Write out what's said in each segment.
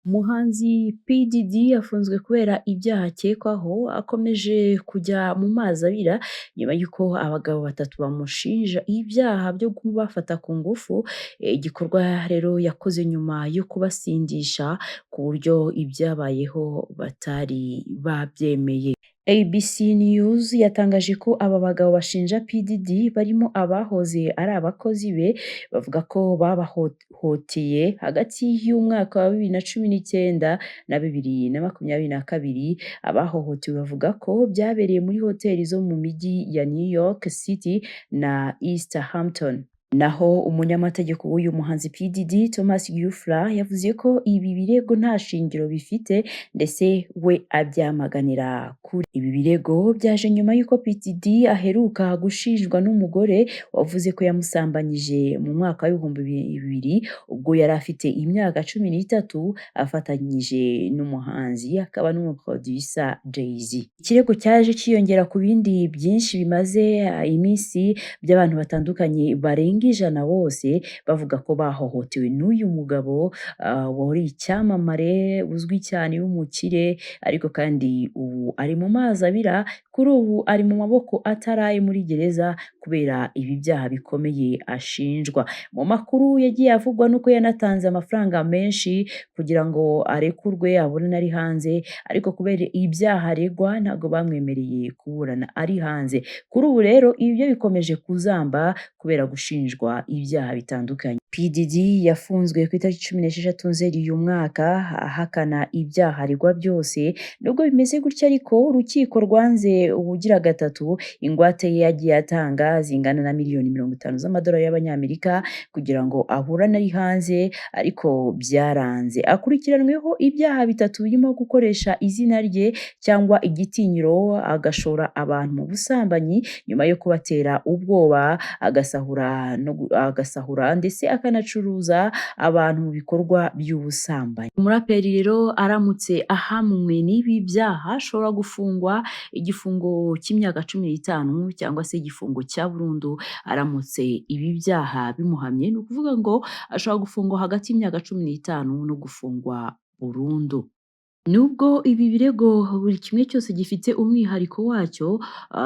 Umuhanzi P Diddy yafunzwe kubera ibyaha akekwaho, akomeje kujya mu mazi abira nyuma y'uko abagabo batatu bamushinja ibyaha byo kubafata ku ngufu, igikorwa rero yakoze nyuma yo kubasindisha ku buryo ibyabayeho batari babyemeye. ABC News yatangaje ko aba bagabo bashinja P Diddy barimo abahoze ari abakozi be, bavuga ko babahohoteye hagati y'umwaka wa 2019 na 2022. Abahohotewe bavuga ko byabereye muri hoteli zo mu mijyi ya New York City na East Hampton. Naho umunyamategeko w'uyu muhanzi P Diddy Thomas Giuffra yavuze ko ibi birego nta shingiro bifite ndetse we abyamaganira kure. Ibi birego byaje nyuma y'uko P Diddy aheruka gushinjwa n'umugore wavuze ko yamusambanyije mu mwaka w'ibihumbi bibiri ubwo yari afite imyaka 13 afatanyije n'umuhanzi akaba n'umuproducer Jay-Z. Ikirego cyaje cyiyongera ku bindi byinshi bimaze iminsi by'abantu batandukanye barenga ijana bose bavuga ko bahohotewe n'uyu mugabo wari icyamamare uzwi cyane w'umukire, ariko kandi ubu ari mu mazi abira. Kuri ubu ari mu maboko ataraye muri gereza kubera ibi byaha bikomeye ashinjwa. Mu makuru yagiye avugwa nuko yanatanze amafaranga menshi kugira ngo arekurwe abone ari hanze, ariko kubera ibyaha aregwa ntabwo bamwemereye kuburana ari hanze. Kuri ubu rero ibyo bikomeje kuzamba kubera gushinjwa ibyaha bitandukanye. P Diddy yafunzwe ku itariki 16 Nzeri uyu mwaka ahakana ibyaha aregwa byose. Nubwo bimeze gutya ariko urukiko rwanze ubugira gatatu ingwate ye yagiye atanga zingana na miliyoni 50 z'amadolari y'abanyamerika kugira ngo aburane ari hanze, ariko byaranze. Akurikiranweho ibyaha bitatu birimo gukoresha izina rye cyangwa igitinyiro agashora abantu mu busambanyi nyuma yo kubatera ubwoba, agasahura ndetse akanacuruza abantu mu bikorwa by'ubusambanyi. Umuraperi rero aramutse ahamwe n'ibi byaha ashobora gufungwa igifungo cy'imyaka 15 cyangwa se igifungo cya burundu. Aramutse ibi byaha bimuhamye ni ukuvuga ngo ashobora gufungwa hagati y'imyaka 15 no gufungwa burundu. Nubwo ibi birego buri kimwe cyose gifite umwihariko wacyo,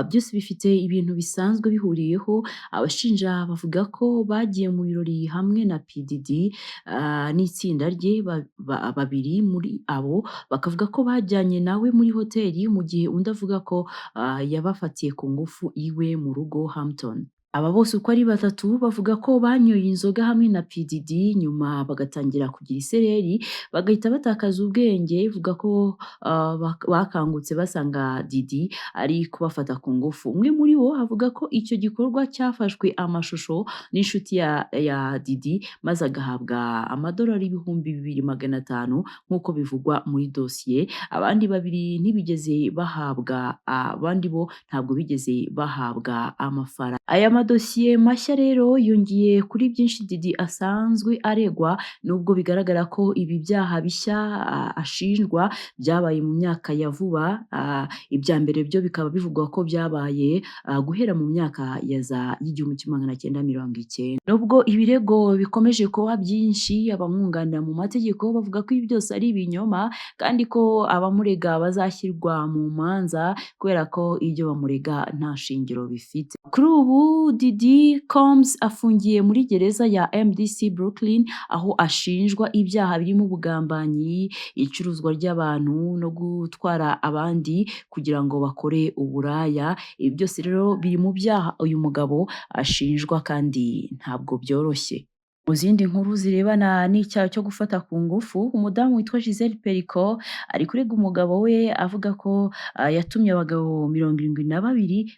byose bifite ibintu bisanzwe bihuriyeho. Abashinja bavuga ko bagiye mu birori hamwe na P Diddy n'itsinda rye, babiri muri abo bakavuga ko bajyanye nawe muri hoteli, mu gihe undi avuga ko yabafatiye ku ngufu iwe mu rugo Hampton. Aba bose uko ari batatu bavuga ko banyoye inzoga hamwe na P Diddy nyuma bagatangira kugira isereri bagahita batakaza ubwenge, ivuga ko bakangutse basanga Diddy ari kubafata ku ngufu. Umwe muri bo avuga ko icyo gikorwa cyafashwe amashusho n'inshuti ya Diddy maze agahabwa amadolari 2,500 nk'uko bivugwa muri dosiye. Abandi babiri ntibigeze bahabwa, abandi bo ntabwo bigeze bahabwa amafaranga. Aya madosiye mashya rero yongeye kuri byinshi Diddy asanzwe aregwa, nubwo bigaragara ko ibi byaha bishya ashinjwa byabaye mu myaka ya vuba. Ibya mbere byo bikaba bivugwa ko byabaye guhera mu myaka ya za 1990. Nubwo ibirego bikomeje kuba byinshi, abamwunganira mu mategeko bavuga ko ibi byose ari ibinyoma kandi ko abamurega bazashyirwa mu manza kubera ko ibyo bamurega nta shingiro bifite. Kuri ubu Diddy Combs afungiye muri gereza ya MDC Brooklyn, aho ashinjwa ibyaha birimo ubugambanyi, icuruzwa ry'abantu no gutwara abandi kugira ngo bakore uburaya. Ibi byose rero biri mu byaha uyu mugabo ashinjwa kandi ntabwo byoroshye. Mu zindi nkuru zirebana n'icyaha cyo gufata ku ngufu, umudamu witwa Giselle Pelicot ari kurega umugabo we avuga ko yatumye abagabo 72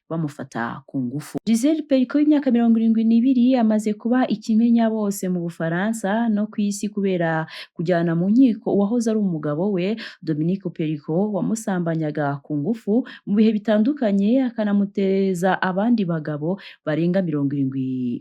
bamufata ku ngufu. Giselle Pelicot w'imyaka 72 amaze kuba ikimenya bose mu Bufaransa no ku isi kubera kujyana mu nkiko uwahoze ari umugabo we Dominique Pelicot wamusambanyaga ku ngufu mu bihe bitandukanye, akanamuteza abandi bagabo barenga 72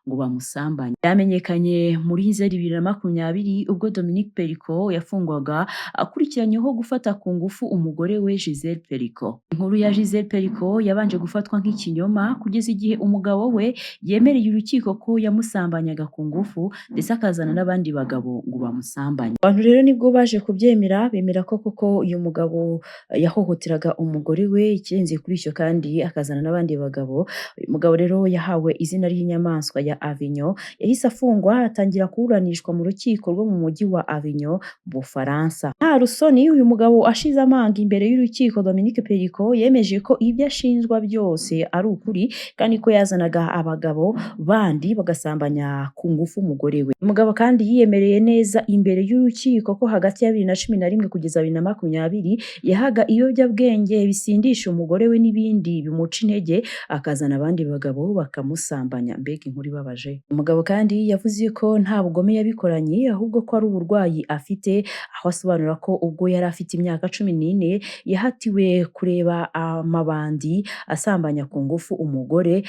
ngo bamusambanye. Byamenyekanye muri Nzeri 2020 ubwo Dominique Pericot yafungwaga akurikiranyweho gufata ku ngufu umugore we Gisele Pericot. Inkuru ya Gisele Pericot yabanje gufatwa nk'ikinyoma kugeza igihe umugabo we yemereye urukiko ko yamusambanyaga ku ngufu ndetse akazana n'abandi bagabo ngo bamusambanye. Abantu rero nibwo baje kubyemera bemera ko koko uyu mugabo yahohoteraga umugore we, ikirenze kuri icyo kandi akazana n'abandi bagabo. Uyu mugabo rero yahawe izina ry'inyamaswa ya Avignon, yahise afungwa atangira kuburanishwa mu rukiko rwo mu mujyi wa Avignon mu Bufaransa. Nta rusoni uyu mugabo ashize amanga imbere y'urukiko, Dominique Pericot yemeje ko ibyo ashinjwa byose ari ukuri kandi ko yazanaga abagabo bandi bagasambanya ku ngufu umugore we. Umugabo kandi yiyemereye neza imbere y'urukiko ko hagati ya 2011 kugeza 2020 yahaga ibiyobyabwenge bisindisha umugore we n'ibindi bimuca intege, akazana abandi bagabo bakamusambanya. Mbega inkuru ibabaje. Umugabo kandi yavuze ko nta bugome yabikoranye ahubwo ko ari uburwayi afite, aho asobanura ko ubwo yari afite imyaka 14 yahatiwe kureba amabandi asambanya ku ngufu umugore,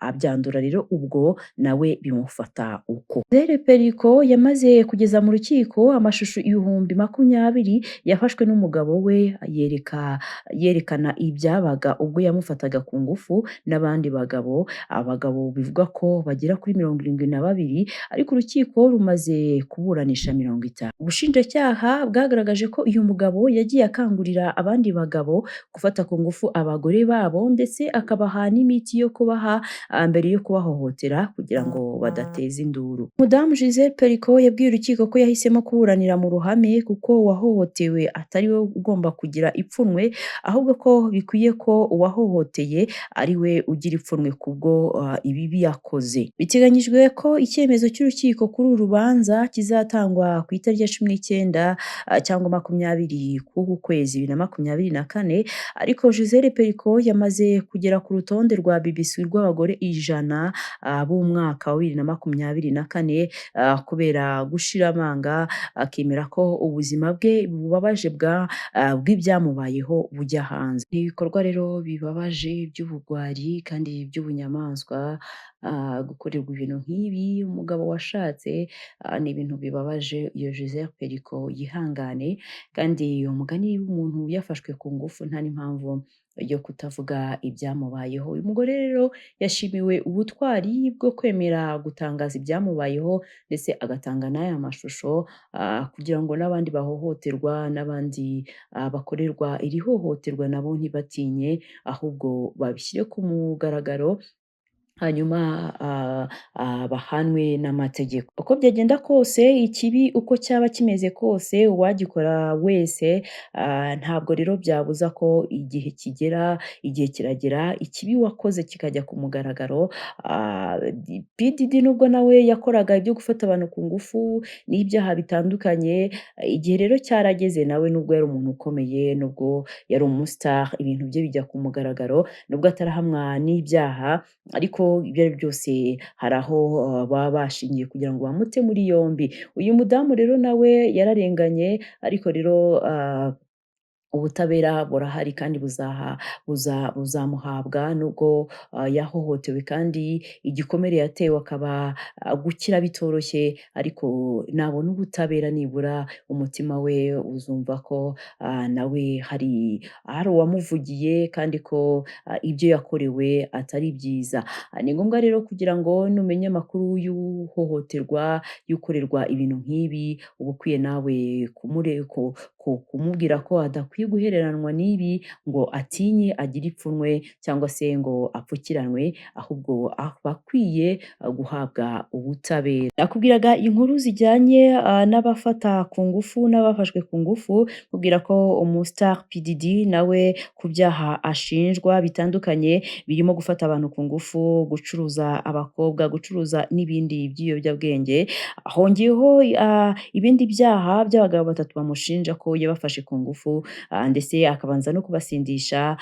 abyandura rero ubwo nawe bimufata uko. Gisele Pericot yamaze kugeza mu rukiko amashusho 20,000 yafashwe n'umugabo we yerekana ibyabaga ubwo yamufataga ku ngufu n'abandi bagabo. Abagabo bivuga ko bagera kuri 72 ariko urukiko rumaze kuburanisha 50. Ubushinjacyaha bwagaragaje ko uyu mugabo yagiye akangurira abandi bagabo gufata ku ngufu abagore babo ndetse akabaha n'imiti yo kubaha mbere yo kubahohotera kugira ngo badateza induru. Mudamu Gisele Pericot yabwiye urukiko ko yahisemo kuburanira mu ruhame kuko uwahohotewe atari we ugomba kugira ipfunwe, ahubwo ko bikwiye ko uwahohoteye ari we ugira ipfunwe kubwo ibibi yakoze. Biteganyijwe ko icyemezo cy'urukiko kuri uru rubanza kizatangwa ku itariki ya 19 cyangwa 20 k'uku kwezi 2024, ariko Gisele Pericot yamaze kugera ku rutonde rwa BBC rw'abagore 100 b'umwaka wa 2024 kubera gushira amanga akemera ko ubuzima bwe bubabaje bw'ibyamubayeho bujya hanze. Ni ibikorwa rero bibabaje by'ubugwari kandi by'ubunyamaswa, gukorerwa ibintu nk'ibi umugabo washatse, ni ibintu bibabaje. Iyo Gisele Pericot yihangane, kandi umugani w'umuntu yafashwe ku ngufu nta n'impamvu yo kutavuga ibyamubayeho. Uyu mugore rero yashimiwe ubutwari bwo kwemera gutangaza ibyamubayeho ndetse agatanga n'aya mashusho kugira ngo n'abandi bahohoterwa n'abandi bakorerwa iri hohoterwa nabo ntibatinye, ahubwo babishyire ku mugaragaro hanyuma bahanwe n'amategeko. Uko byagenda kose, ikibi uko cyaba kimeze kose, uwagikora wese ntabwo rero byabuza ko igihe kiragera ikibi wakoze kikajya ku mugaragaro. PDD nubwo nawe yakoraga ibyo gufata abantu ku ngufu n'ibyaha bitandukanye, igihe rero cyarageze nawe nubwo yari umuntu ukomeye, nubwo yari umustar, ibintu bye bijya ku mugaragaro, nubwo atarahamwa n'ibyaha, ariko ibyo ari byose hari aho baba bashingiye kugira ngo bamute muri yombi. Uyu mudamu rero nawe yararenganye, ariko rero ubutabera burahari kandi buzamuhabwa nubwo yahohotewe kandi igikomere yatewe akaba gukira bitoroshye, ariko nabona ubutabera nibura umutima we uzumva ko nawe hari uwamuvugiye kandi ko ibyo yakorewe atari byiza. Ni ngombwa rero kugira ngo numenye amakuru y'uhohoterwa, y'ukorerwa ibintu nk'ibi, uba ukwiye nawe kumubwira ko adakwiye guhereranwa n'ibi ngo atinye agire ipfunwe cyangwa se ngo apfukiranwe, ahubwo bakwiye guhabwa ubutabera. Nakubwiraga inkuru zijyanye n'abafata ku ngufu n'abafashwe ku ngufu, kubwira ko umustar PDD nawe ku byaha ashinjwa bitandukanye birimo gufata abantu ku ngufu, gucuruza abakobwa, gucuruza n'ibindi by'ibiyobyabwenge. Hongeyeho ibindi byaha by'abagabo 3 bamushinja ko ko yabafashe ku ngufu, ndetse akabanza no kubasindisha,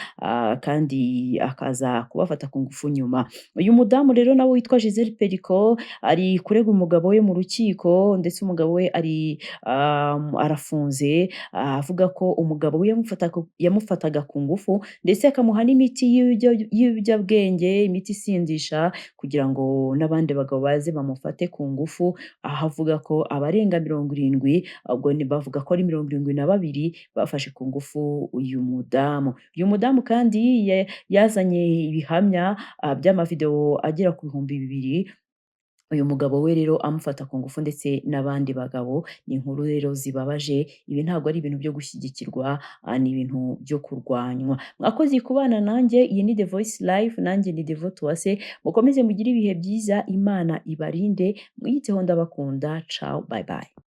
kandi akaza kubafata ku ngufu nyuma. Uyu mudamu rero nawe witwa Gisele Pelicot ari kurega umugabo we mu rukiko, ndetse umugabo we arafunze, avuga ko umugabo we yamufataga ku ngufu ndetse akamuha n'imiti y'ibiyobyabwenge, imiti isindisha kugira ngo n'abandi bagabo baze bamufate ku ngufu, aho avuga ko abarenga 70, ubwo bavuga ko ari 72 bafashe ku ngufu uyu mudamu. Uyu mudamu kandi yazanye ibihamya by'amavideo agera ku bihumbi 2, uyu mugabo we rero amufata ku ngufu ndetse n'abandi bagabo. Ni inkuru rero zibabaje, ibi ntabwo ari ibintu byo gushyigikirwa, ni ibintu byo kurwanywa. Mwakoze kubana nanjye, iyi ni The Voice Live, nanjye ni Devote Uwase, mukomeze mugire ibihe byiza, Imana ibarinde, mwiyiteho, ndabakunda, ciao, bye bye.